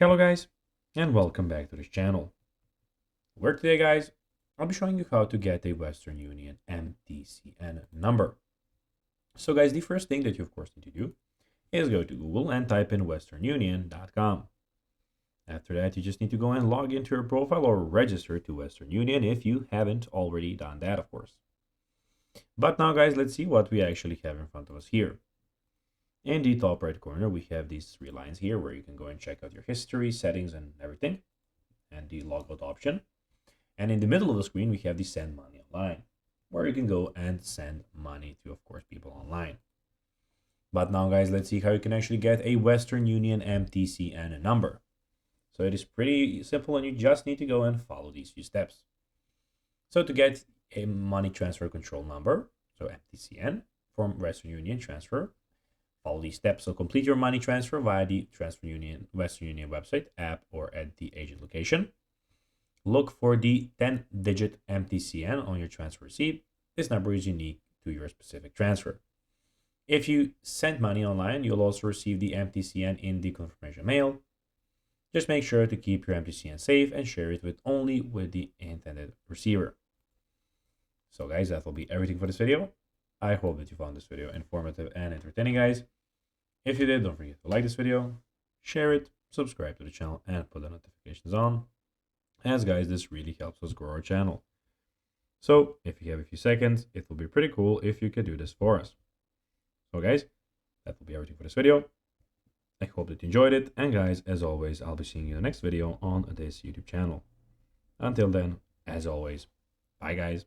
Hello guys, and welcome back to this channel. Where today guys, I'll be showing you how to get a Western Union MTCN number. So guys, the first thing that you of course need to do is go to Google and type in westernunion.com. After that, you just need to go and log into your profile or register to Western Union if you haven't already done that, of course. But now guys, let's see what we actually have in front of us here. In the top right corner, we have these three lines here where you can go and check out your history, settings, and everything, and the logout option. And in the middle of the screen, we have the send money online, where you can go and send money to, of course, people online. But now, guys, let's see how you can actually get a Western Union MTCN number. So it is pretty simple, and you just need to go and follow these few steps. So to get a money transfer control number, so MTCN, from Western Union transfer, follow these steps. So complete your money transfer via the Western Union website, app, or at the agent location. Look for the 10-digit MTCN on your transfer receipt. This number is unique to your specific transfer. If you send money online, you'll also receive the MTCN in the confirmation mail. Just make sure to keep your MTCN safe and share it only with the intended receiver. So guys, that will be everything for this video. I hope that you found this video informative and entertaining, guys. If you did, don't forget to like this video, share it, subscribe to the channel, and put the notifications on. As guys, this really helps us grow our channel. So if you have a few seconds, it will be pretty cool if you could do this for us. So guys, that will be everything for this video. I hope that you enjoyed it. And guys, as always, I'll be seeing you in the next video on this YouTube channel. Until then, as always, bye guys.